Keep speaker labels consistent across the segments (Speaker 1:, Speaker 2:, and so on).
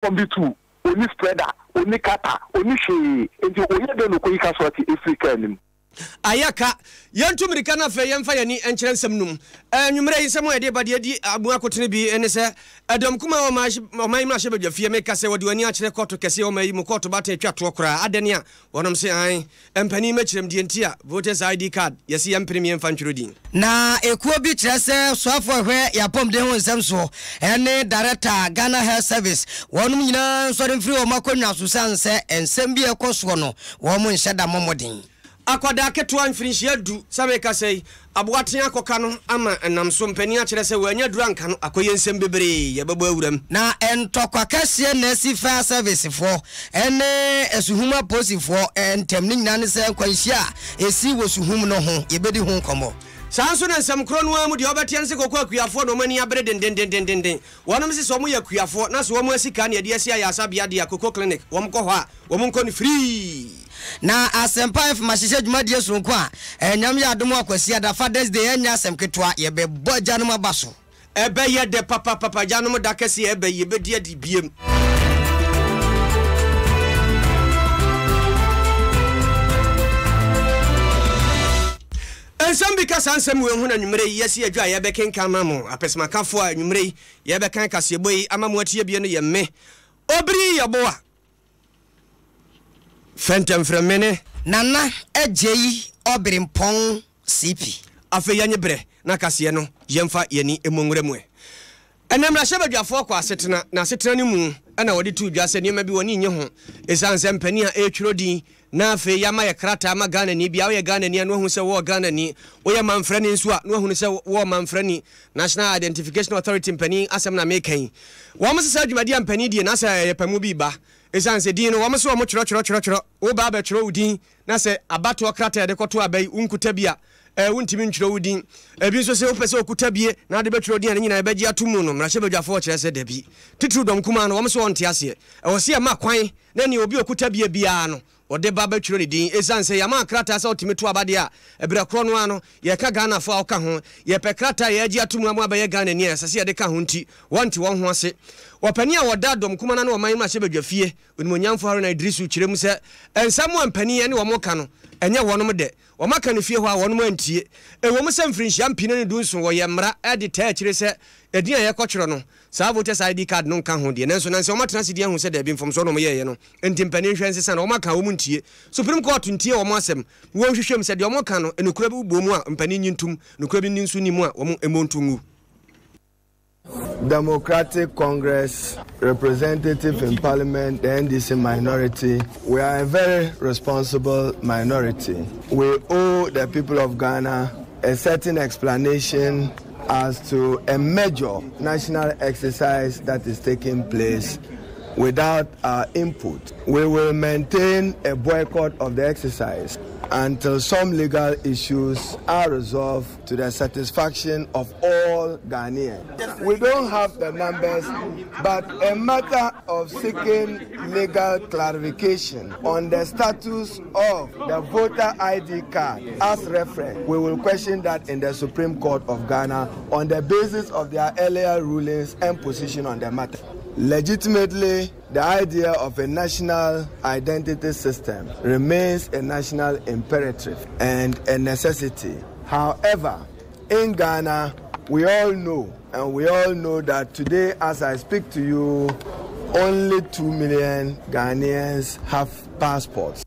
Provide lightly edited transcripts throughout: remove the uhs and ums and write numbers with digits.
Speaker 1: kombitu oni spreader oni kata oni hwe enti oye de no koyika so ati Africa nim
Speaker 2: ayaka yentu mirika na fe yemfa yani enkyere nsem num nwumre nsem o de bade di abu akotene bi ene se Adom kuma o mai ma hye badwa fie meka se wode wani akyere koto kese o mai mu koto bata atwa to kora adene a wonom se an empani machirem die ntia voters ID card yesi yemprim yemfa ntwero din
Speaker 3: na ekuo bi kyerɛ sɛ soafo hwɛ yapom de ho nsɛm so ene director Ghana Health Service wɔnom nyina nsɔre mfiri o makonwa so sanse ensɛm bi ekoso no wɔn mo nhyɛ da momodin
Speaker 2: akwada keto anfirinhia du sabe ka sei aboaten akoka no ama enam so mpani a kyerɛ sɛ wanya duru anka no akoye nsɛm bebre ye bɛbɔ awuram
Speaker 3: na entokwa kase na si fire service for ene esuhuma posi for entem ni nyina ne sɛ kwanhia esi wosuhum no ho ye bedi ho komo
Speaker 2: sanso na nsɛm kro no amu de obetia nse kokɔ akuafo no mani abere den wɔnom se so mo yɛ akuafo na so wɔm asika ne de asia ya asabia de akoko clinic wɔm kɔ hɔ a wɔm nkɔ no free
Speaker 3: na asempa if mahyehyɛ dwumadie sonko a enyam ya Adom akwasi da Father's Day enya asem ketwa ye be bɔgya no mabaso
Speaker 2: ebe ye de papa janom da kase ebe ye be die di biem ensam bi ka sansam we hu na nwumre yesi adwa ye be kenka mamo apesmakafo a nwumre ye be kan Kasiebo yi amamu atie bie no ye me obri ye boa Phantom from mene
Speaker 3: nana ejeyi obirimpon CP
Speaker 2: afa yanye bre na kase no yemfa yani emonwre mu enemra hye badwafo kwa asetena na asetena ni mu ana wode tu dwase ne ma bi woni nye ho esanse mpani a etwiro din na afa yama ye krata ama Ghana ni bia wo Ghana ni no hu se wo Ghana ni wo ye manfra ni nso a no hu se wo manfra ni National Identification Authority mpani asem na mekan wo mo sesa dwumadi mpani die na sa ye pamu bi ba esanse din no wo mo so wo kyerɛ wo ba ba kyerɛ udin na se abato krata de koto abai unkuta bia wontimi ntwere udin ebi nso se opese okuta bie na de betwere odin nyina ebeji atomu no mrahye badwafo kyerɛ sɛ dabi titru dom kuma no wo mo so wonte ase wo se ma kwan na ni obi okuta bie bia no ode ba betwere din esanse ya ma krata sɛ otimi to abade a ebra kro no ano ye ka Ghana fo a oka ho ye pe krata ye agi atomu amu abaye Ghana ni asase ye de ka ho nti wonte won ho ase wopani a woda Adom kuma na woman ma hye badwafie onimonyamfo Haruna Idrisu kyerem sɛ ensam ampani ne wo mo ka no enye wonom de wo maka no fie ho a wonom antie wo mo sem frinhia mpine ne dunso wo ye mra ede ta kyerɛ sɛ edin a ye kɔkyerɛ no saa voters ID card no nka ho de nanso nanso wo matena se de hu sɛ da bi mfom so no mo ye no ntimpani hwɛ nse sana wo maka wo mu ntie Supreme Court ntie wo mo asem wo hwehwem sɛ de wo mo ka no enukura bi bo mu a mpani nyintum nukura bi ninsu ni mu a wo mo emontungu
Speaker 4: Democratic Congress, representative in Parliament, the NDC minority, we are a very responsible minority. We owe the people of Ghana a certain explanation as to a major national exercise that is taking place without our input. We will maintain a boycott of the exercise until some legal issues are resolved to the satisfaction of all Ghanaians. We don't have the numbers, but a matter of seeking legal clarification on the status of the voter ID card as reference. We will question that in the Supreme Court of Ghana on the basis of their earlier rulings and position on the matter. Legitimately, the idea of a national identity system remains a national imperative and a necessity. However, in Ghana, we all know that today, as I speak to you, only 2 million Ghanaians have passports.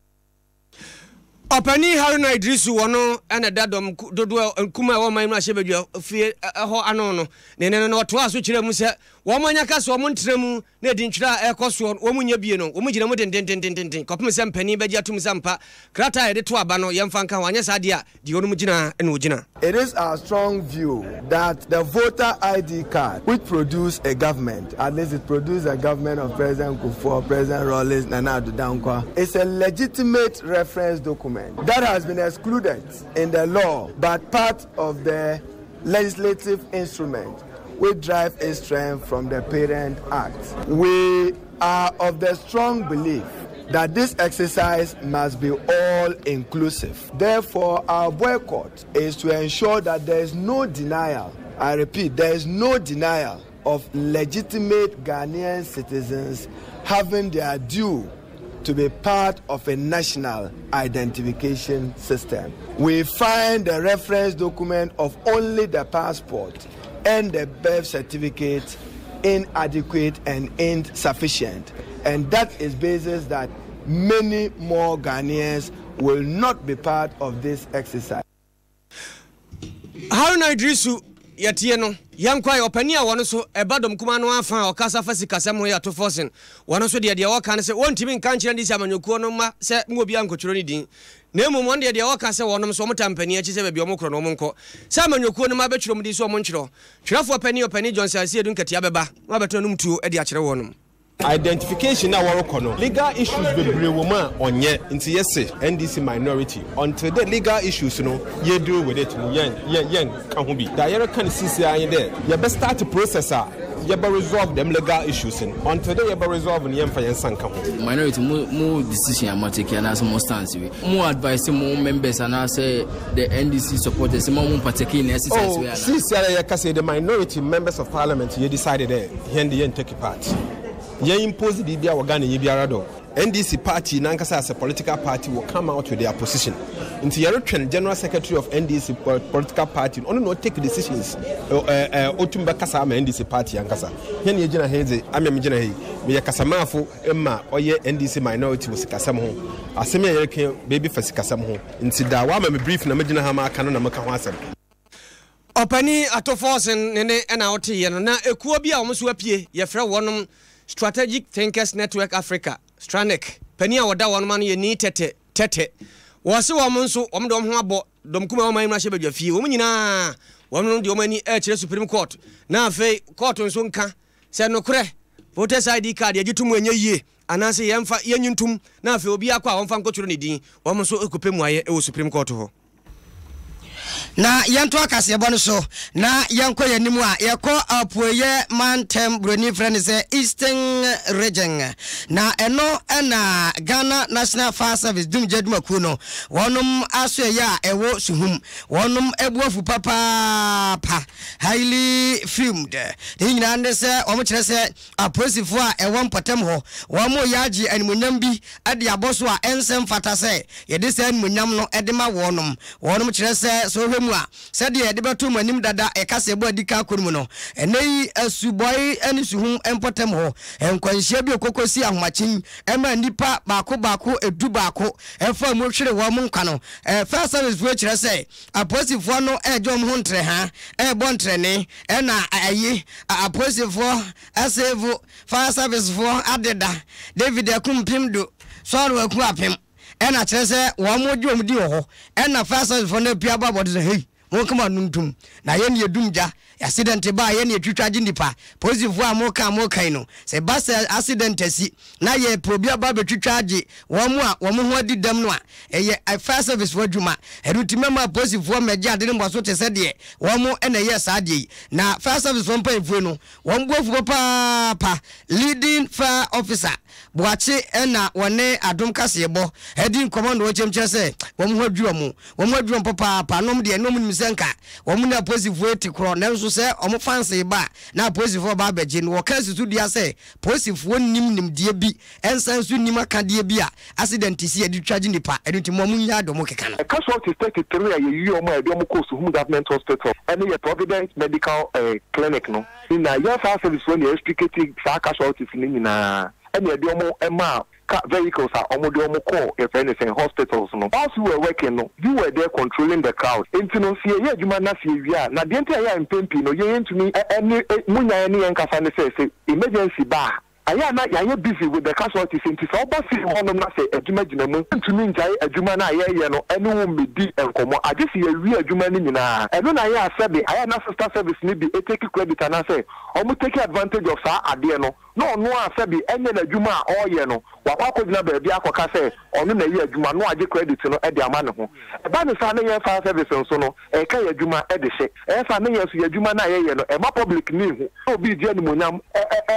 Speaker 2: Opani Haruna Idrisu wono ena dadom dodo nkuma wo man hye badwa fie ho ano no ne no to aso kyerɛ mu sɛ wo manya ka so mo ntremu na di ntwira ekoso wo munya bie no wo mugina mu den kopem sɛ mpani bagi atum sampa krata ye de to aba no yemfa nka ho anya sade a di ono mugina ena ogina.
Speaker 4: It is our strong view that the voter ID card which produce a government, at least it produces a government of President Kufuor, President Rawlings, Nana Addo Dankwa, is a legitimate reference document that has been excluded in the law but part of the legislative instrument which drive its strength from the Parent Act. We are of the strong belief that this exercise must be all inclusive. Therefore, our boycott is to ensure that there is no denial. I repeat, there is no denial of legitimate Ghanaian citizens having their due to be part of a national identification system. We find the reference document of only the passport and the birth certificate inadequate and insufficient. And that is basis that many more Ghanaians will not be part of this exercise.
Speaker 2: Haruna Idrisu yatie no yankwai opani a wono so Adom kuma no afa okasa fasi kasam ya to forcing wono so de woka ne se wontimi nka nkyere ndi samanyokuo no ma se ngobi ankotworo ni din na emu won de woka se wono so motampani achi se ba bi omokro no monko samanyokuo no ma betwero mdi so monkyero twerafo opani Johnson Asi edu nkatia beba ma beto no mtuo e de akyere wono
Speaker 5: identification na warokono legal issues bebre woma onye nti yese NDC minority until the legal issues no ye deal with it yen ka ho bi da yere kan sisi anye there ye be start the process ye be resolve them legal issues until they ye be resolve yen fa yen sanka ho
Speaker 6: minority mo decision am take na so mo stance we mo advice mo members and say the NDC supporters mo partake in exercise we
Speaker 5: sisi ye ka say the minority members of parliament ye decided there yen take part. Ye impose the Bia Wagana Yibiarado. NDC party, Nankasa as a political party, will come out with their position. Into Yerutrian General Secretary of NDC political party, only not take decisions. Otumba Kasama NDC party, Ankasa. Yen Yajina Haze, Amamijina, Mia Kasamafu, Emma, or ye NDC minority was Kasamo. Asemi baby for Kasamo. Into Dawama brief Namajina Hama Canon Makawasam.
Speaker 2: Opani atoforsen nene ena oti yeno na ekuo bia omuso apie yefra wonom Strategic Thinkers Network Africa Stranek pania wada won man ye ni tete wose wo monso wo mde ho abo dom kuma wo man ma hye badwafie wo nyina wo no de wo mani e kire Supreme Court na afei court nso nka se nokre voters ID card ye gitum anya yie anase yemfa yenyuntum na afei obi akwa wo mfa nkoturo ne din wo monso ekopemu aye e wo Supreme Court ho
Speaker 3: na yanto Kasiebo no so na yanko yanimu a yeko apoye mantem broni friend say Eastern region na eno na Ghana National Fire Service dum jedmaku no wonum aso ya ewo suhum wonum ebuafu papa highly filmed de nyina nde se omo kire se aposifo a ewo mpatam ho womo yaji animunyam bi ade aboso a ensem fata se yede se animunyam no edema wonum kire se so hwemua said ye debeto manim dada e Kasiebo adika konum no enei asuboy ani suhum empotem ho enkwanhia bi okokosi ahomachin ema nipa baako edu baako efa mu hwere wo mu nka no first service wo kire se aposifo no ejom ho ntre ha bontre ne na ayi aposifo asevu fire service for adeda David akumpimdo so ro aku apem ena kire se wo mo dwom di ho ena fire service for na pia babo de hey mo kama nuntum na ye ne edumja accident ba ye ne twitwaje nipa positive a mo kan no se bus accident asi na ye probia ba betwitwaje wo mo ho adidam no a ye fire service wadwuma erutimema positive meje ade ne mboso te se de wo mo na ye sa de na fire service wo mpanfu no wo mbofu papa leading fire officer Boache ena wone Adom Kasiebo heading command wo chemche se wo mo adwuom papa nom de nom nimsenka wo mo na positive eti kro na nso se omo fancy ba na positive ba beje no wo kansi su dia se positive nim die bi ensan su nim aka die bi a accident si edi twaje nipa edunti mo nya Adom keka no
Speaker 1: casualty 33 ya yi omo e bi omo ko su government hospital any your Providence medical clinic no ina ya fa service one explicating fa casualties ni nyina and the omo vehicles are almost call if anything hospitals no. Whilst you were working, no, you were there controlling the crowd. Into no see yeah, you man see yeah. Now the entire in Pempi no, you ain't to me any munya and kafane say emergency bar. I am busy with the casualties into so but see one of say a jumajinamo to me a jumana yeah no anyone be deep and come. I just see a real jumani na. And when I said I am sister service maybe take credit and I say almost take advantage of sa adiano. no asabi enye na adwuma a oye no wakwa kodina baabi akoka say ono na yi adwuma no age credit no e de ama ne ho e ba ne sa na ye fire service nso no e ka ye adwuma e de hye e sa na ye so ye adwuma na ye no e ma public ni hu obi di animonyam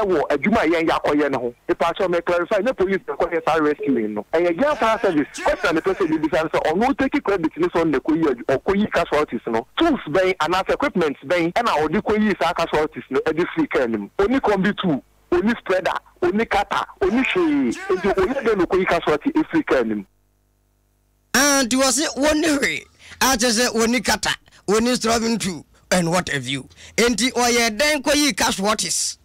Speaker 1: wo adwuma ye yakoye ne ho e pa cho me clarify na police ko ye fire rescue no e ye fire service question the person be say ono take credit ni so ne koyi casualties no tools ben and equipment ben e na odi koyi sa casualties no e de free care nim oni kombi tu oni spreader oni kata oni shey ejo oye de no koyi casualty Africa nim
Speaker 3: and was it one way I just said oni kata oni striving to and what have you enti oye den koyi casualties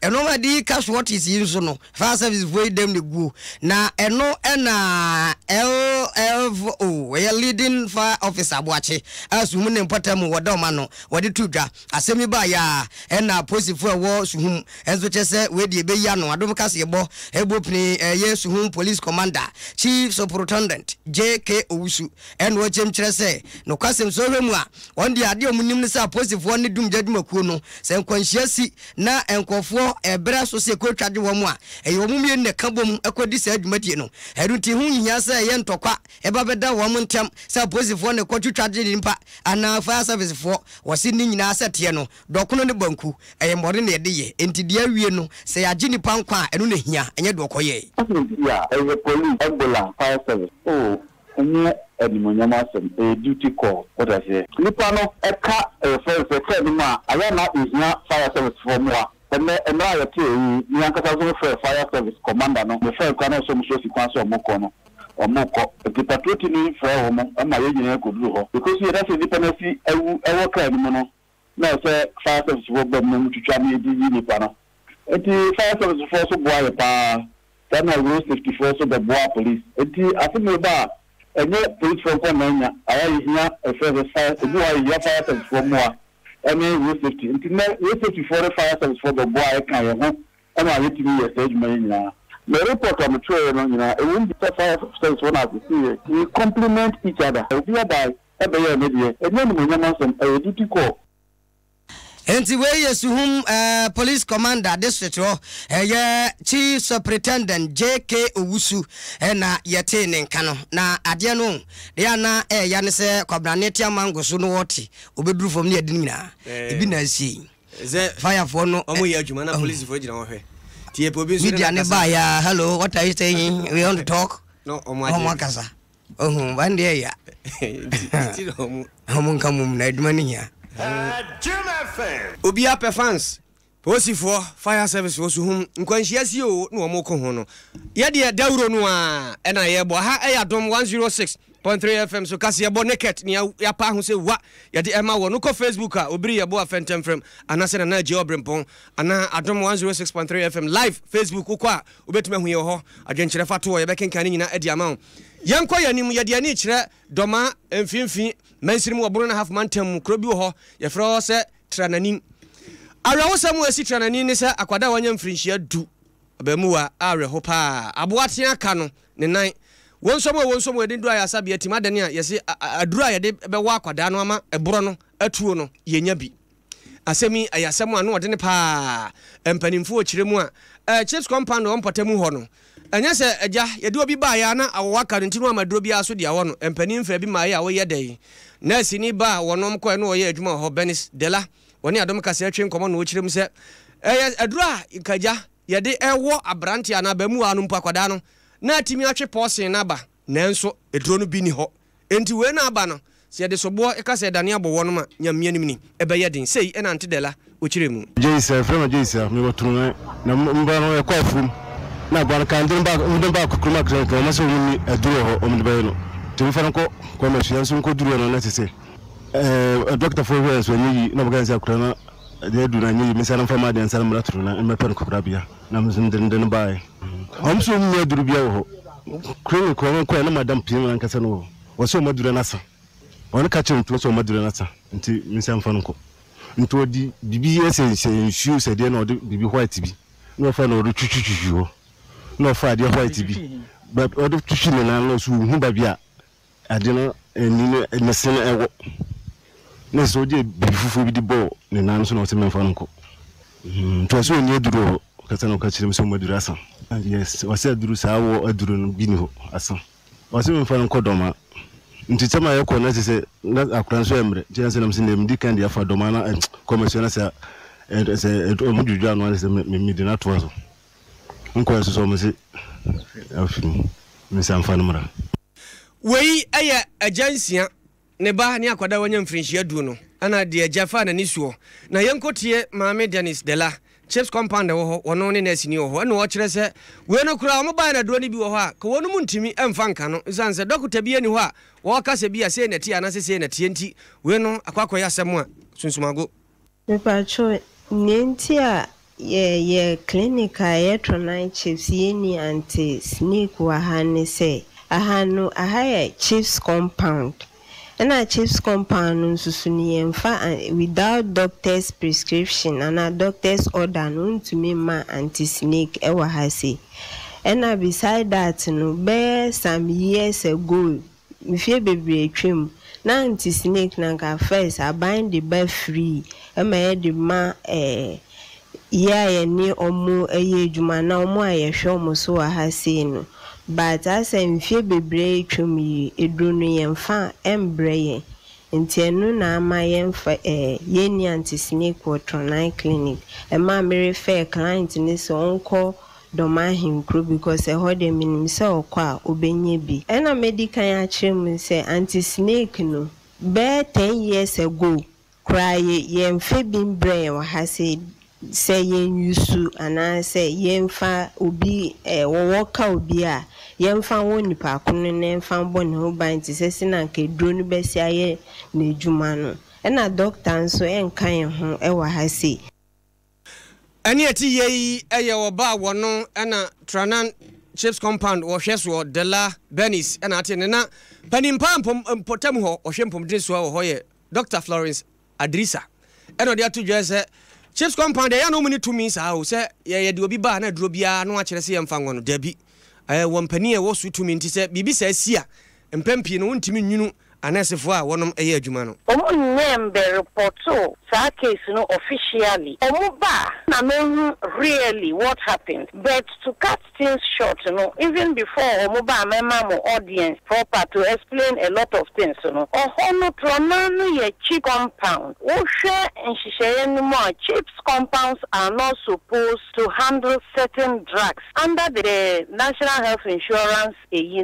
Speaker 3: eno ma di casualties yin so no fire service void dem de go na eno na LFO we leading fire officer boache asum ne mpata mu wodoma no wode tudwa asemi ba ya ena posifo wo suhum enso chese we de be ya no Adom Kasiebo ebopni ye suhum police commander chief superintendent JK Owusu en wo chem chese no kwasem so hwemu a on de ade omunim ne sa posifo ne dum jadwumakuo no se nkwanhia si na enkofo ebra so se kwatwade wo mu a eyo mumie ne kabom ekodi sa adwumadie no erunti hu nyia se ye ntokwa eba beda wo mu ntem sa posifo ne kwatwade nimpa ana fire service fo wose ni nyina asete no dokono ne banku eye mbode ne de ye enti de awie no se ya gini pankwa eno ne hia enye dokoye
Speaker 7: ya eye police ebola fire service enye animonyama sem duty call what I say nipa no eka first ni ma aya na ihia fire service for mo a ena ya ti ni ankasa so fire service commander no me fire kwa na so mo so sikwanso omoko no omoko the patrol ni fire wo mo ama ye nyina ko duru ho because you that the penalty ewo ka ni mo no na say fire service wo gbam no twitwa me di nipa no enti fire service for so boa pa then I road safety for so the boa police enti afime ba enye police for kwa nanya aya hia fire fire service for mo any road safety enti na road safety for the fire service for the boa e kan ye ho ama yetimi ye stage man nyina the report on the trail no nyina e won be fire service one as see we complement each other we by ebe ye media enye ni nyama some duty call
Speaker 3: enti we yesuhum police commander district ye chief superintendent JK Owusu na yete ne nka no na ade no de na ya ne se kwabrane tia mangoso no woti obeduru fom ne adin nyina ebi na si
Speaker 2: ze
Speaker 3: fire for no
Speaker 2: omo ye adwuma na police for gina wo hwe tie po bi so
Speaker 3: media ne ba ya hello what are you saying we want to talk
Speaker 2: no omo
Speaker 3: kasa bande ya
Speaker 2: ti
Speaker 3: omo kamum na adwuma ni ya
Speaker 2: Obi ape fans posifo fire service wo suhum nkwanhia si o na omo ko ho no ye de dawuro no a na ye bo ha Adom 106.3 FM so Kasiebo Naket ni ya pa ho se wa ye de ema wo no ko Facebook a obiri ye bo afentem frem anase na je obrempon ana Adom 106.3 FM live Facebook ko a obetuma hu ye ho adwenkyere fato ye bekenkan nyina edi ama yanko yanim ye de ani kyere doma mfimfi mansirim obono na half mantem kro bi ho ye fro se tranani arewo samu asi tranani ne se akwada wanya mfrinhia du abamuwa areho pa aboate aka no ne nan wonsomo edindu ayasa bi atima dane a yesi adura yede bewa akwada no ama eboro no atuo no yenya bi asemi ayasam anu ode ne pa empanimfo okiremu a chiefs compound on potemu ho no anya se agya yede obi ba ya na awaka no ntinu amaduro bi aso dia wo no empanimfa bi ma ya wo yedai na sini ba wonom ko no ye adwuma ho Benis Dela woni Adom Kase atwe nkomo no okirem se adura ikagya yede ewo abrante ana ba mu anu mpa kwada no na atimi atwe posin na ba nanso eduro no bi ni ho enti we na aba no se yede sobo ekase dane abowo no ma nyamianim ni ebe yedin sei ena ante Dela okiremu
Speaker 8: Jason from Jason me wotunu na mba no ekofum na gwan kan ndin ba kukruma kran kan maso ni eduro ho omdebe no timi fa nko ko ma hia nso nko duro no na tese doctor for where so ni na bagan sa kurana de du na ni misala fa ma de nsala mra turu na me pen ko krabia na mzindin bae amso mu duru bia ho kran ko na madam pim na nkasa no wo so madura na sa won ka chin to so madura na sa nti misala fa nko nto di bibi esen shoe se de na odi bibi white bi no fa na odi chuchuchu ho no fa de white bi but odi chuchu na no so hu ba bia ade no eni ne sen ewo na so de bifufu bi di bo ne nan so na o se menfa nko to so ni eduro kasa no ka kyerem so maduru asa yes wase aduru sa wo aduru no bi ni ho asa wase me fa no kodoma nti chama yeko na se na akran so emre je se nam se nem di kan dia fa doma na commission sa omujuju anu se me di na to so nko so mo se afim me san fa no mra
Speaker 2: wei aya agency ne ba ne akwada wanya mfrinhia du no ana de ajafa na nisuo na yenkotie maame Dennis Dela chips compound wo ho wono ne nasini wo ho na wo kire se we no kura mo ba na do ne bi wo ho a ka wonu muntimi emfa nka no zanse dokota bi ani ho a wo ka se bi a se na ti ana se na ti enti we no akwakọ ya asem a sunsumago
Speaker 9: me pa cho nenti a ye clinical ye tronai chips ye ni anti snake wa ha ne se aha no aha chips compound. And a chips compound without doctor's prescription and a doctor's order known to me ma anti-snake ewa hasi. And beside that, no bear some years ago, if you be trim, na anti-snake nanga first I bind the bear free. The ma ni omu juma na omu ayesho muso hasi no. But as I'm fear be to me, a drone yemfa embraye. Intenu na ma yemfa yeni anti-snake water nine clinic. A ma very fair client in this uncle doma him crew because a hode minim so kwa ubenye bi. And a medical achim say anti-snake no. Bear 10 years ago, cry yemfe bin brain or has said. Say yen yusu and I say yen fa obi woka obi a yen fa won nipa kono ne fa bon ho ban ti sese na nke drone besi aye na ejuma no e na doctor nso enkan ho e wa ha se
Speaker 2: ani ati yei eye wo ba wono na Tranan chips compound wo hweso Dela Benis na ate ne na panimpa potam ho wo hwempom de so wo hoye Dr. Florence Adrisa eno de atu jese chips compound ya no muni to me sa say ye de obi ba na duro bia no a kire se yemfa ngono dabi wompani e wo su to me nti se bibi sa sia empempi no ntimi nwunu anesefo a wonom eye adwuma no
Speaker 10: omo nyembe reporto sa case no officially omo ba na me really what happened but to cut things short even before omo ba mema mo audience proper to explain a lot of things ohono tronano ye cheap compound wo hwe nhihye no mo chips compounds are not supposed to handle certain drugs under the National Health Insurance they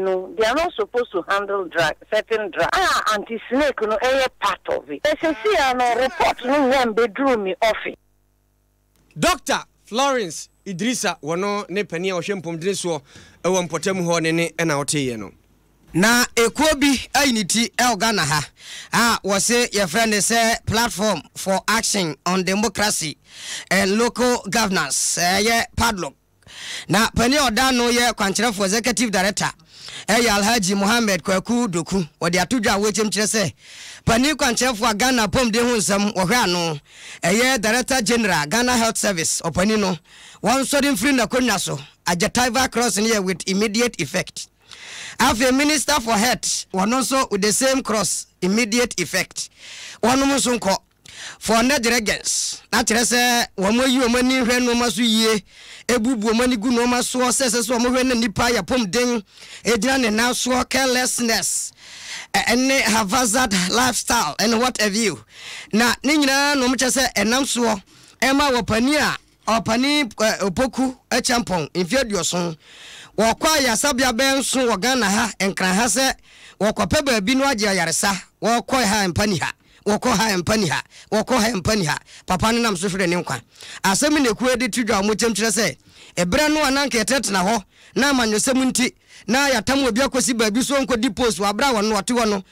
Speaker 10: are not supposed to handle certain drugs anti-snake no part of it. Report no bedroom me office.
Speaker 2: Dr. Florence Idrisa wono ne pani a ohwempom dire so e wo mpotam ho ne na oteye no.
Speaker 3: Na ekobi ainiti Ghana ha wose your friend say platform for action on democracy and local governance ye padlock. Na pani oda no ye kwankyerɛ for executive director Alhaji Mohammed Kwaku Doku wode atodwa wechem kire se pani kwankyerɛfo Ghana pom de ho nsam wo hwe ano director general Ghana Health Service opani no one sudden free na konwa so Ajataiva cross here with immediate effect. After Minister for Health one also with the same cross immediate effect. One so nko for net regents na kire se wo mo yi wo mani hwe no maso yie ebubu mani gu no maso sese so mo hwe na nipa ya pom den ejira ne na so carelessness and haphazard lifestyle and what have you na ni nyina no mo chese enam so ema wo pani a opani opoku echampon infieduoson wo kwa ya sabia benso wo Ghana ha enkran ha se wo kope ba bi no age yaresa wo kwa ha empani ha woko ha empani ha papa no nam so hwere ne nkwa asemi ne ku edi tudwa mo kyemkyere se ebre no ananka etetena ho na amanyosem nti na yatam obi akosi ba bi so nkodi post wa bra wono ote wono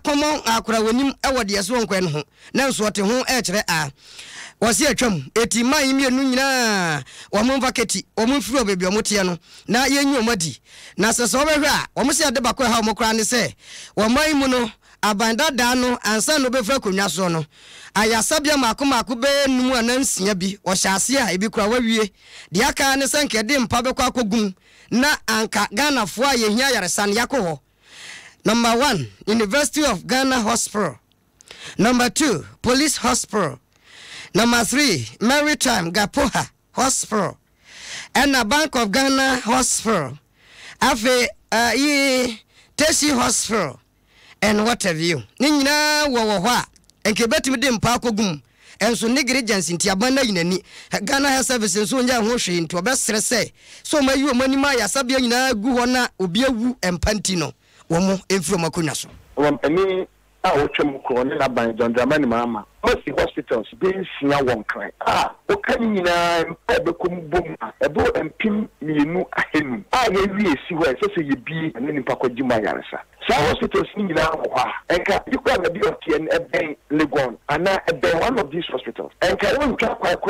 Speaker 3: komon akora wonim ewode yeso nkwa ne ho na nso ote ho kyere wasi atwam eti man mienu nyina wo mo vaketi wo mo firi obebi wo mote no na yenyu omadi na sese wo behwe a wo mo se ade bakọ ha wo mo kra ne se wo man mu no abanda da no ansa no befra konwa so no ayasabia makomako be numu anansia bi o hyase a ebi kura wawie de aka ne sanke de mpa bekọ akogum na anka Ghana fo a yehia yaresan yakoho. Number 1 University of Ghana Hospital. Number 2 Police Hospital. Number 3 Maritime Gapoha Hospital. and a Bank of Ghana Hospital. Afe Tesi Hospital and what have you. Nina wa and kebet with them Pakogum. And so negligence in Tiabana in any Ghana Health Services so young Hoshi into a best say. So may you money my Sabiana Guana Ubiawu and Pantino. Womo Infroma Kunaso.
Speaker 1: I watch them corner by John Dramani Mama. Most hospitals being seen one cry. Okay, Ebekum boom, a boat and pin me no a hen. I really see where so you be and then Paco Jumayarasa. So hospitals need now, and you can be okay and a bang Legon, and now a one of these hospitals. And can one track quite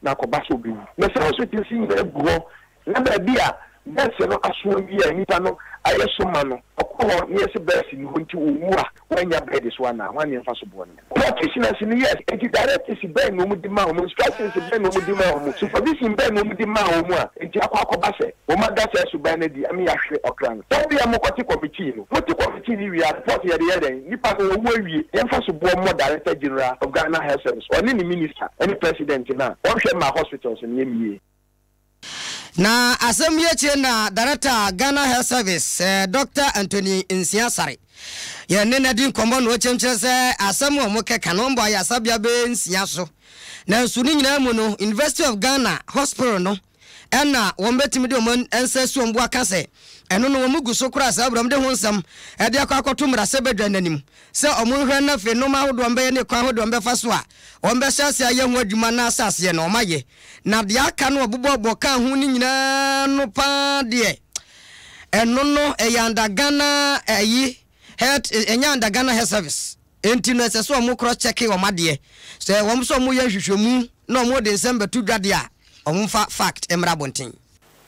Speaker 1: Nakobaso be. Mr. Hospital seeing the go, number beer. That's not a swim here, Nipano. I also man, yes, a best in when your bed is 1 year for one. Practitioners in the years, and you direct is Ben with the mouth, instructions is Ben with the mouth. So for this in Ben with the mouth, and Jacob Basse, Oma Dasa Subanadi, I mean, actually, or clan. Don't be a Mokoti committee. What the committee we are 40 at the other, Nipano will be emphasis more director general of Ghana Health Service, or any minister, any president in now. One share my hospitals in Yemi.
Speaker 3: Na asem yeche na Director Ghana Health Service Dr. Anthony Nsiasare ye nena din kombo no chemche se asem o moke kanombo ya sabia be nsia so na nsuni nyina mu no University of Ghana Hospital no ena wombetimi de omon ense so mbo aka se eno no womugu so kura sa abram de honsam e de akwakoto mra se bedwa nanim se omunhwe na fe no ma hodo mbe ne kwa hodo mbe faso a ombe hyase aye ho adwuma na asase na omaye na de aka no obobo ka hu ni nyina no pa de eno no eyanda Ghana eyi health enyanda Ghana Health Service enti no se so omu cross check o made se wom so omu ye hwehwemu na omu de December 2 dwade a omu fact emra bontin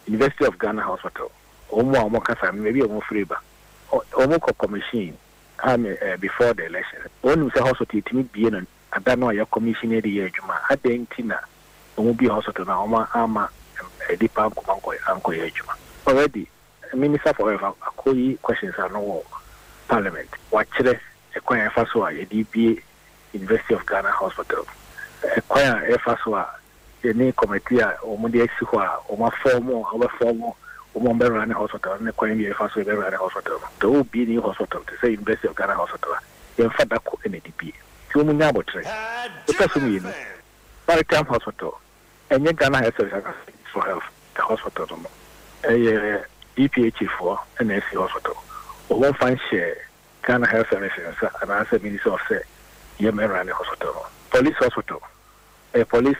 Speaker 1: University of Ghana Hospital omo kasa maybe omo freba omo commission before the election onu say hospital timi bie no adano ya commission e dey adwuma adentina omo bi hospital na omo ama dipa anko ya adwuma already minister for health akoyi questions are no parliament wachire ekwan efaso a yedibie University of Ghana Hospital ekwan efaso a any committee omo dey siho a omo form Umberane Hospital, and the Queen Faso Hospital. The whole be the hospital to say University of Ghana Hospital. In fact, that could NDP. Two Munabo the person you know, Maritime Hospital, and your Ghana Health Service for health, the hospital, a EPH for NSC Hospital. Or one fine share Ghana Health Services and answer Minister of Say, Yemerane Hospital, Police Hospital, a police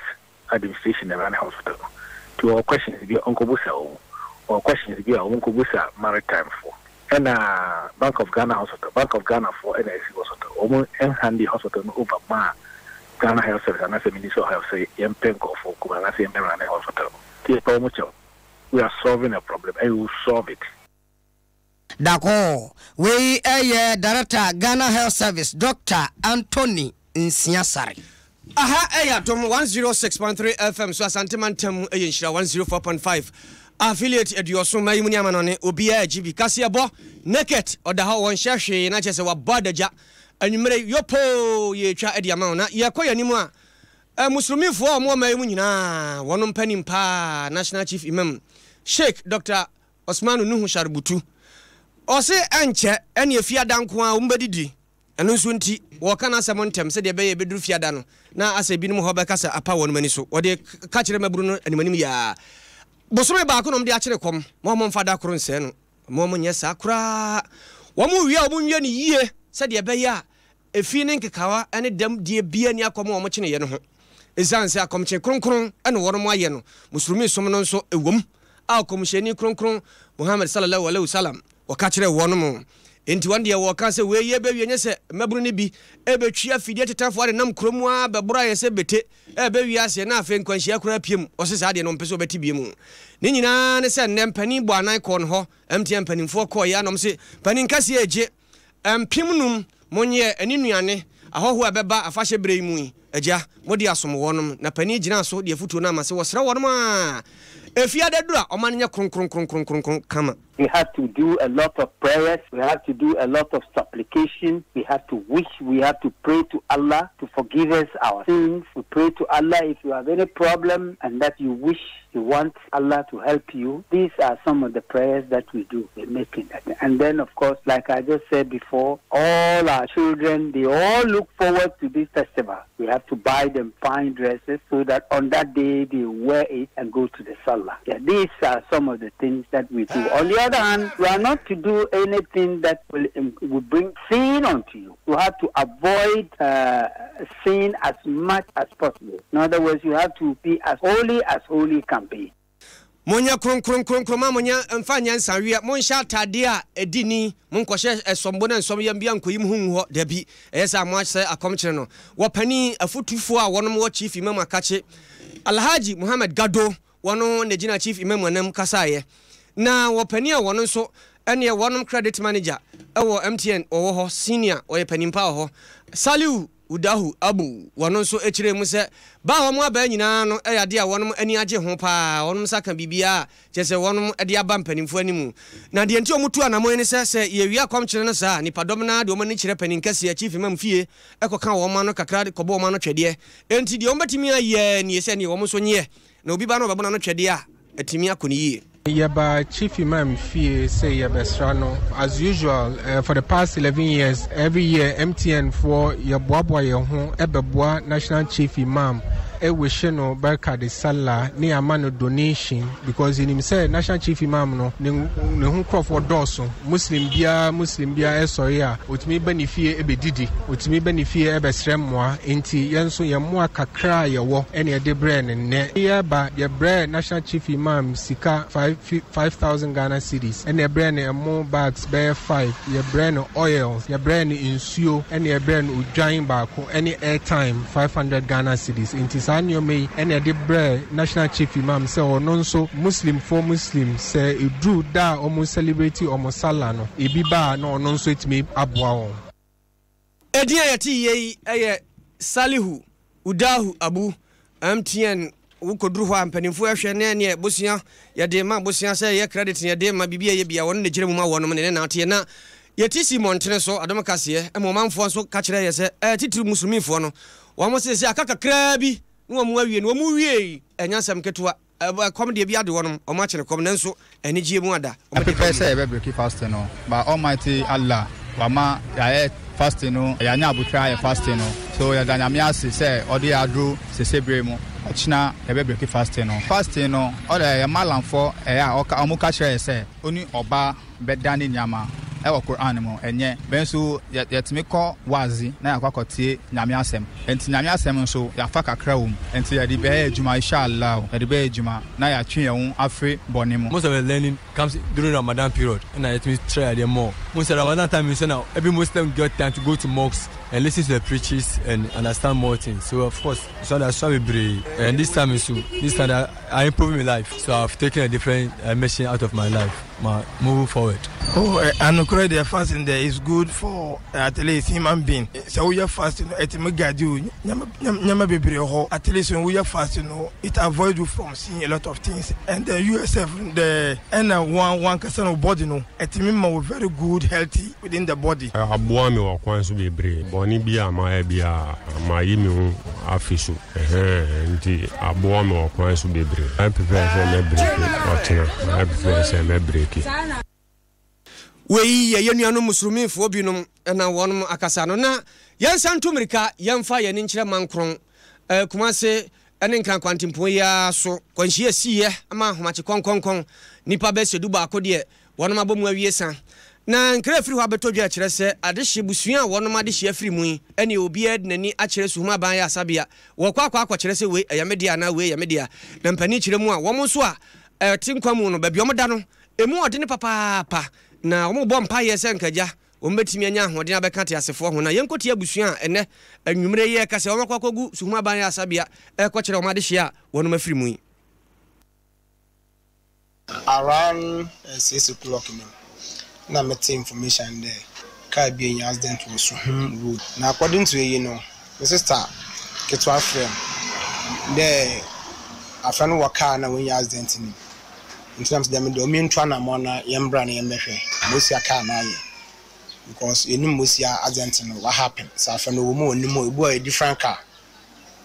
Speaker 1: administration around Hospital. To our questions, be Uncle Busa. Or questions be a Wunkubusa maritime for. And Bank of Ghana Hospital, Bank of Ghana for NIC Hospital, almost handy hospital over Ma Ghana Health Service, and as a Minister of Health say, Yempenko for Kubanasi and Berane Hospital. We are solving a problem and we will solve it.
Speaker 3: Dako, we a Director Ghana Health Service, Dr. Anthony Nsiasare.
Speaker 2: Aha, Adom 106.3 FM, so Santimantem, 104.5. Affiliate Edioso Mayuni Amanone, Obia GB Kasiebo, Naket, or the how one shashe, not just a badaja, and you may yopo ye cha ediamona, Yakoya Nimwa, a Muslimi for more Maymunina, one penny pa, National Chief Imam, Sheikh Dr. Osmanu Nuhu Sharbutu, or say Anche, any Fia Dankwa Umbedidi, and Usunti, Wakana Samontem, said the Bay Bedru Fiadano, now as a Binu Hobakasa, a power meniso, or they catch them Bruno and Manimia. Bosome ba ko nom de akere kom mo mfada koro nse no mo nya sakura wo mo wi a wo nwe ne yie se de be ya efi ne nkekawa ene dam de bia ni akom wo mo kene ye no ho ezanse akomche kronkron ene wo mo aye no musulmi som no nso ewom akomsheni kronkron Muhammad sallallahu alaihi wasallam wo ka kere wo no mo enti wande wo ka se we ye be wi nye se maburu ne bi ebetwa fidie tetafo ade nam kromu a bebura ye se bete ebe wi ase na afen kwanhia kura piem o se sa ade no mpese obeti biem ni nyina ne se nempani bo anan ko no ho MTN panimfo ko ya nom se panin kase eje empim num monye aninuane ahoho abeba afahye brei mu agya modi asom wonom na pani gina so de futuo na amase wo sra wonom a efia dadura omanya kronkron kama.
Speaker 11: We have to do a lot of prayers. We have to do a lot of supplication. We have to wish. We have to pray to Allah to forgive us our sins. We pray to Allah if you have any problem and that you wish you want Allah to help you. These are some of the prayers that we do. We make it. And then, of course, like I just said before, all our children, they all look forward to this festival. We have to buy them fine dresses so that on that day they wear it and go to the Salah. Yeah, these are some of the things that we do. On the other hand, we are not to do anything that will bring sin onto you. You have to avoid sin as much as possible. In other words, you have to be as holy can be.
Speaker 2: Monya kron monya mfanya nsawia monsha tadea edini monkoshe esombo na nsom yambia nkoyim hunho dabi esa moache akomkire no wopani afutufu a wonom wo chief imam akache Alhaji Muhammad Gado wono negina chief imam anam kasaye na wopani a wono so ene wonom credit manager ewo MTN owo ho senior oyepanimpa ho Saliu Udahu Abu wono so echire mu se ba ho mo aba nyina no eyade a wonom ani age ho pa wonom saka bibia chese wonom ade aba mpanimfo animu na de enti omutu anamo ni se ye wi akomkire no sa nipadom na de omani kire paninkase chief imam fie ekoka wo ma no kakra kobo wo ma no twede enti de ombetimi aye ni ese ni wo mo so nye na obi ba no babo na no twede a etimi akoni yi.
Speaker 12: Yaba Chief Imam Fie say Yabesrano. As usual, for the past 11 years, every year MTN for Yabwabwa Yahon Ebebwa National Chief Imam Ewisheno Berka de Salah ni amano donation because in him say National Chief Imam no ne hu Crawford Dawson Muslim bia esoya utimi benefie ebedidi utimi benefie ebesremwa enti yenso yemwa kakra yewo ene ede bre ne ye ba ye bre National Chief Imam sika 5,000 Ghana cedis ene bre ne emo bags be 5 ye bre no oils ye bre ne insuo ene ye bre no udwan baako ene airtime 500 Ghana cedis enti sanyo me ene de bre National Chief Imam say ono nso Muslim for Muslim say edru da omo celebrate omo sala no ebiba na ono nso etimi aboa won
Speaker 2: edia yati yi eye Salihu Udahu Abu MTN ukodru ho ampanimfo ahwe ne bosia yede ma bosia say ye credit yede ma bibia ye bia won ne gire mu ma wonom ne na ate na yeti Simontene so Adom Kasiye e mo manfo so ka kire ye se titiri muslimifo no wo mo se akaka kra bi no mo awie no mo wie enyasam ketua kom de bia de wonom o ma kire kom nanso eni gie mu ada
Speaker 13: o me say be break fast no by Almighty Allah wama ya fast no ya nya abutra ya fast no so ya danya mi ase say odi adru sesebre mu ochina e be break fast no o da ya malanfo ya o ka amuka kire say oni oba bedani nyama ewo Quran mo enye benso yetimi ko wazi na yakwakotie nyame asem enti nyame asem nso yafa kakra wom enti yadi be ejuma inshallah yadi be ejuma na ya twen yewon afre bonimo.
Speaker 14: Most of the learning comes during Ramadan period and I yetimi try them more. Most of Ramadan time is now every Muslim get time to go to mosques and listen to the preachers and understand more things. So of course so that's why we pray and this time I improve my life, so I've taken a different mission out of my life. Moving forward.
Speaker 15: And the fasting there is good for at least human being. So we are fasting at Megadu, at least when we are fasting, it avoids you from seeing a lot of things. And then yourself, the one person of body, no, at minimum very good, healthy within the body.
Speaker 8: Abuami wa kwanza be brave. Boni bia ma imi afisu. Nti abuami wa kwanza be brave. I prefer say me brave. I prefer say me brave.
Speaker 2: We ye nuanu muslimifo binom na wonom akasa no na yansanto Amerika yamfa ye nkyere mankron kumase ene nkan kwantimpo ya so kwanhie siye ama homache konkonkon nipa be sedu ba akode wonom abomu awiesa na nkra firi ho abetodwa kire se adehye busua wonom adehye afiri mu ene obi ed nani akire suhuma ban ya asabia wokwa kire se we yamedia na we yamedia na mpani kire mu a womo so a tinkwamu no ba biomda no emu ode ne papa na omo bom pa ye senkaja ombetimi anya ahode na beka te asefo ho na yenkoti abusua ene anwumre ye ka se omakwakogu suhuma ban ya asabia ekokire omade hia wono mafiri mu
Speaker 16: around 6 o'clock na met information there car being accident was road na according to my sister ketwa frame there afan waka na when accident ni in terms them do mean twana mona yembra na yemhwe mosia car na ye because enu mosia accident no what happened so afan wo mo onimo ebu a different car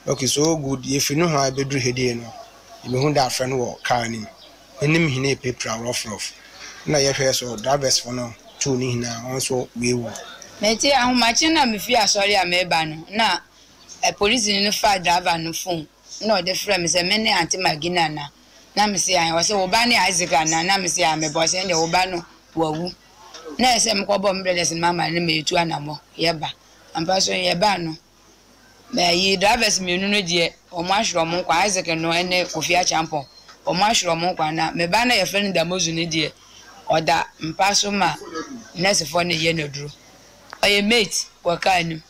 Speaker 16: okay so good if you know how bedru hede no me hu da friend wo car nim enim hine paper rough na ye hwe so drivers for no two ni hina also wewu
Speaker 17: me ti ahomachi na me fi asori ameba no na police ni fa driver no phone no the friend me say me ne anti magina na me say an wo say wo ba ne Isaac na me say me boss en de wo ba no wawu na ese me ko bo mbele sin mama ne me etu anamo ye ba ampa so ye ba no me yi drivers me nu no die o mo ahwro mo kwa Isaac no ene Kofia Champion o mo ahwro mo kwa na me ba na ye friend da mozu ne die oda mpa so ma nurse for ne ye na duro oye mate kwa kanu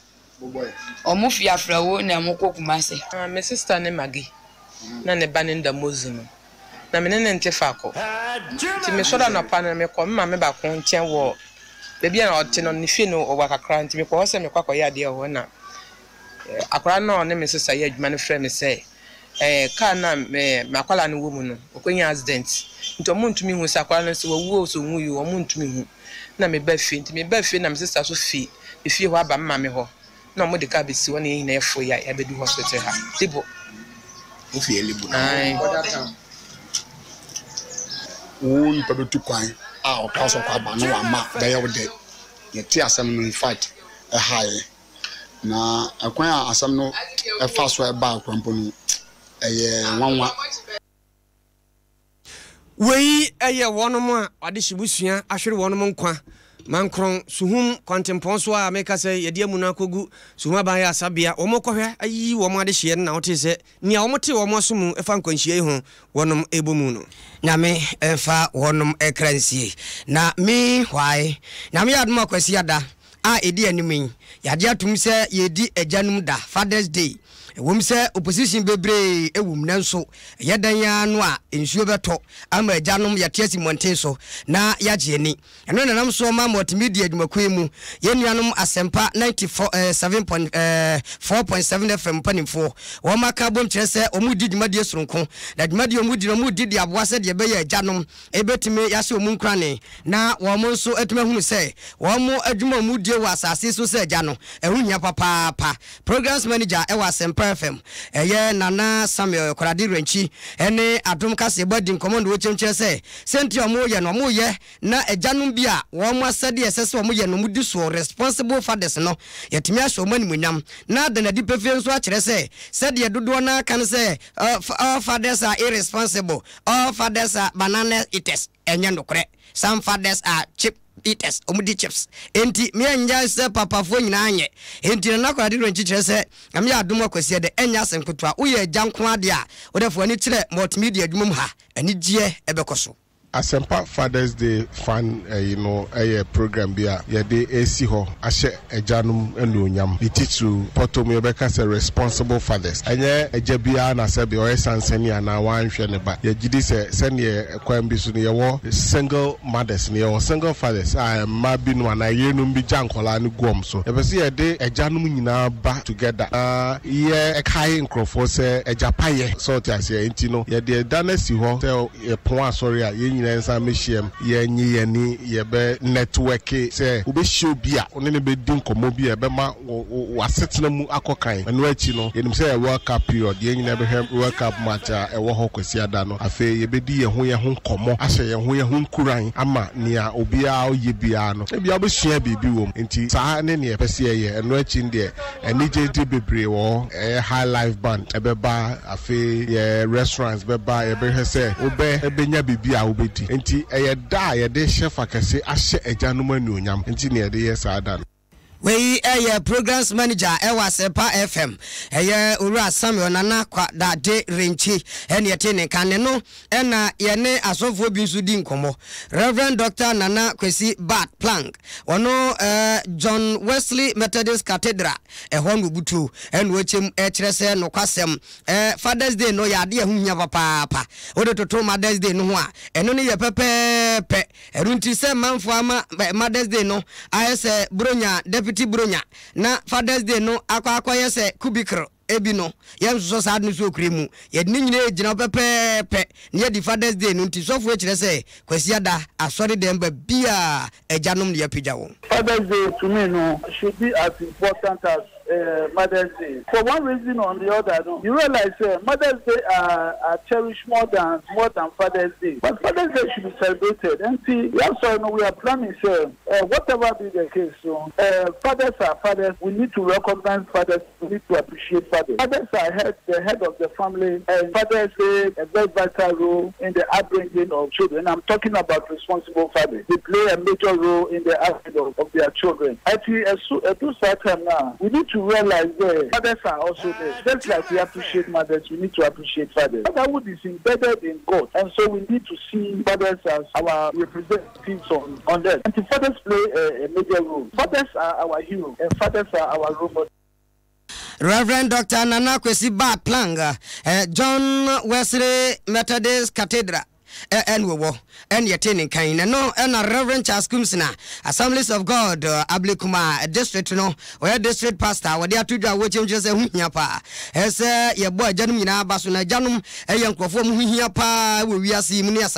Speaker 17: o mo fi afrawo na mo kokuma se
Speaker 18: my sister ne magi na ne ba ne da mozu no na me ne nte fa ko ti me so da na pa na me ko mma me ba ko nchen wo bebi na o te no ni fi no o wa kakra nti me ko se me kwakọ ya de ho na akora no ne me sister ya adwuma ne frɛ me sɛ ka na me makwala no wo mu no okonya accident nti o muntumi hu sakora no se wo wo so hu yi o muntumi hu na me ba fi nti me ba fi na me sister so fi efie ho aba mma me ho na mo de ka be si wona yi na efo ya be du hospital ha tibo
Speaker 19: o fi elibu na won pa be tu kwan a o ka so kwa ba no ama da ye wo de ye ti asem no in fact high na akwan a asem no fa so e ba kwampo no wanwa
Speaker 2: wei eye wonom a ade hibusua ahwere wonom nkwa mankron suhum kwantempon so a meka sɛ yɛde amu no akogu suhum aban yɛ asabea wɔn kɔhwɛ ayi wɔn ade hye na wote sɛ nia wɔn te wɔn so mu ɛfa nkwanhyia yi ho wɔnom ebomu no
Speaker 3: na me ɛfa wɔnom ɛkransie na me hwae na me adom akwasi ada a edi anim yade atum sɛ yedi agyanum da Father's Day ewom sɛ opposition bebre ewum nanso yedan ya no a ensuo beto ama agyanom yate asimonten so na yagye ni eno nanam so ma multimedia adwumakwe mu yenuanom asempa 94.7 FM panimfo wo maka bom kyerɛ sɛ omudi dwumadie soronko na dwumadie omudi de aboa sɛ de bɛyɛ agyanom ebetime yase omu nkrane na wo mo nso etime hunu sɛ wo mo adwuma omudie wɔ asase so sɛ agya no ehunya papa programs manager e wɔ asempa FM nana Samuel Koradi Renchi ene Adom Kasiebo di nkomondo wo kyemkyere se senti omo ye no mo ye na agyanum bia wo mo asade esese omo ye no mudi so responsible fathers no yetimi ahwo manimunyam na da na di pefie nso a kyere se sade dodo na kan se all fathers are irresponsible, all fathers are banana eaters enye ndokre, some fathers are cheap eaters omudi chips enti me anya se papa fo nyina anye enti na kwade ro nchikyere se am ya adom akwasi de anya asenkotoa wo ye agyanko ade a wo defo ani kyere multimedia adwumam ha ani gie ebekoso
Speaker 20: Asempa Father's Day fan a program bia yede AC ho ahye agyanum enuonyam the teacher potom yebeka say responsible fathers anye agabia na se be o sansani ana wanhwe ne ba yegidi se sene kwan bi so ne yewo single mothers ne yewo single fathers ma bi no ana yenum bi jankola ne gom so yebese yede agyanum nyina ba together ye ekai nkrofo se ajapaye so tiase enti no yede danasi ho se epon asori a nensa mehiem ye nyi yani ye be network say obehio bia one ne be din komo bia be ma wasetena mu akokan eno achi no yenim say World Cup period ye nyina be World Cup match a ewo ho kwasi ada no afi ye be di ye ho komo ahye ye ho nkuran ama nia obia oye bia no e bia obehia bibi wom enti saa ne ne pese ye eno achi ndie eni jenti bebre wo high life band e be ba afi ye restaurants be ba ye be hese obe ebenya bibi a obe enti eyeda yede chef akese ahye agyanum anuonyam enti ne yede yesada
Speaker 3: we programs manager Asempa FM Ura Samuel Nana kwa da de Renchi ene yetene kane no ena yene asofo bi nso di nkomo Reverend Dr. Nana Kwesi Bat Plank ono John Wesley Methodist Cathedral honu butu enu wechem kyerɛ sɛ no kwasem Father's Day no yade ehunya papa ode toto Mother's Day no ho a eno ne ye pepepe erunti sɛ manfo ama Mother's Day no ayese bronya deputy bronya na Father's Day no akwa yese kubikro ebi no yem so sad no so kremu ye ni nyina ejina pepepe ne di Father's Day no nti sofo e kire se kwasi ada asori dem ba bia agyanom ne yapagya won.
Speaker 7: Father's Day to me no should be as important as
Speaker 21: Mother's Day. For one reason or the other, you realize Mother's Day are cherished more than Father's Day. But Father's Day should be celebrated. And see, we are planning, whatever be the case, fathers are fathers. We need to recognize fathers. We need to appreciate fathers. Fathers are the head of the family, and fathers play a very vital role in the upbringing of children. I'm talking about responsible fathers. They play a major role in the upbringing of their children. Actually, at this time now, we need to realize that fathers are also there. Just like we appreciate mothers, we need to appreciate fathers. Fatherhood is embedded in God, and so we need to see fathers as our representatives on earth. And the fathers play a major role. Fathers are our heroes, and fathers are our role models.
Speaker 3: Reverend Dr. Nana Kwesi Planga, John Wesley Methodist Cathedral. And we were and you're attending kind no and a Reverend Charles Kumsina, Assemblies of God, Ablikuma, district, where district pastor, where they are to do what you just as your boy Janumina Basuna Janum, a young perform Hiapa, we are seeing Munias,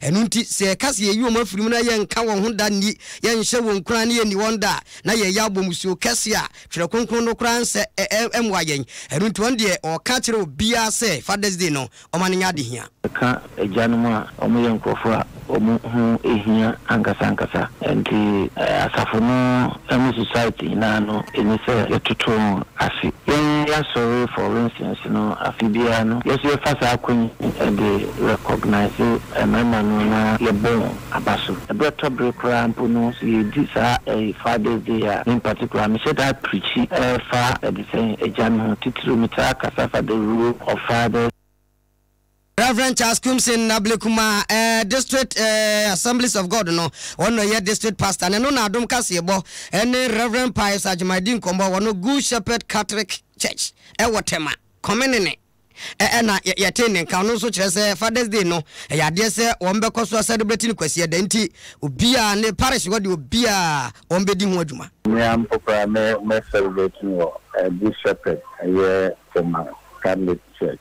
Speaker 3: and Unti say Cassia, you more from young Kawan Hundani, young Shawon Cranny and the wonder, now your Yabum so Cassia, Trakunko Crans, MYing, and Untuandia or Catcher Bia say, Father's Day no, or Maniadi here.
Speaker 22: Januma omuyen kofua omu ehia ankasa enti asafono emu society nano enise yetutu afi ya sorry for instance afibia no yesu fasa akun and recognize mama no na yebon abaso ebeto brekra mpo no si disa Father's Day in particular me said that preach fa the same ejanu titru mita kasa for the rule of fathers.
Speaker 3: Reverend Charles Kumsin Nablekuma, District Assemblies of God, no, one year district pastor, and no Adom Kasiebo, and Reverend Pius Ajimadin Combo, one Good Shepherd Catholic Church, Ewatema, coming and attending council chess Father's Day, no, a dear say, one because we are celebrating Quesia Denti, Ubia and the parish, what you be a Ombedi Mojuma.
Speaker 7: I am celebrating Good Shepherd, a year from Catholic Church.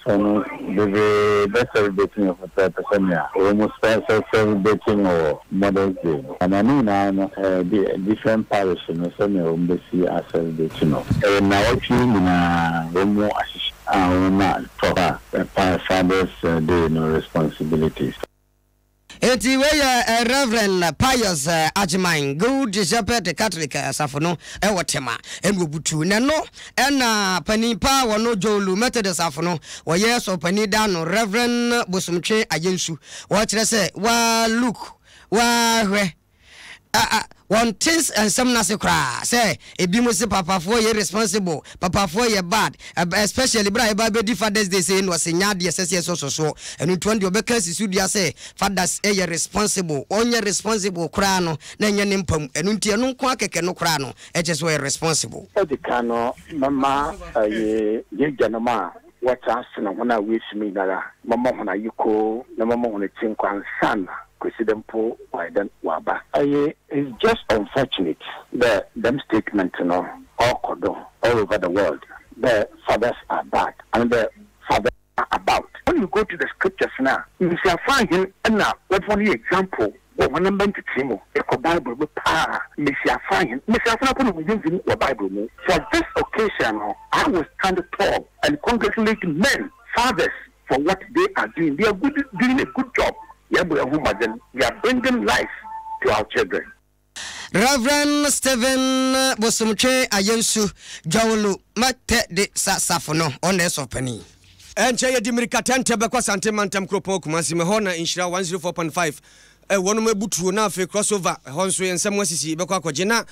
Speaker 7: So no, the best celebrating of the person, almost celebrating or Mother's Day. And I know now the different parishes, and some of them see are celebrating. And now if you Romo Father's Day no responsibilities.
Speaker 3: Eti we Reverend Pius Ajiman Good Shepherd Catholic Safono Ewatema Embubutu Nano ena panipa wono Jolu Methodist Safono wo yeso panida no Reverend Bosumtwe Ayensu wo kire se wa look wa hwe one things and some nasekra say ebi se papa for ye responsible papa for ye bad especially bra be Father's Day say no senya de so and 20 obeka sisu dia say fathers ye responsible onye responsible kra no na nya ne mpam enu ntie no nko akeke no kra no e je so responsible
Speaker 7: the kano mama ye janoma what asna wana wish me dara mama hona yiko na mama hona chinkwan sana Kasiebo waba. It's just unfortunate that them statements, all over the world, the fathers are bad and the fathers are about. When you go to the scriptures now, you shall find him now. What one example? When I'm going to Timo, a Bible with power, Messiah find him. Messiah using the Bible. For this occasion, I was trying to talk and congratulate men, fathers, for what they are doing. They are doing a good job. We are bringing life to our children.
Speaker 3: Reverend Stephen Bosumtwe Ayensu Jawulu Mate de Safono on the Sopani.
Speaker 2: And Jaya Dimirika Tente Bakwa Santemantam Kropo Kumasi Mehona Inshira 104.5. One me butu na fe crossover honso yen samwasisi bekwa kogena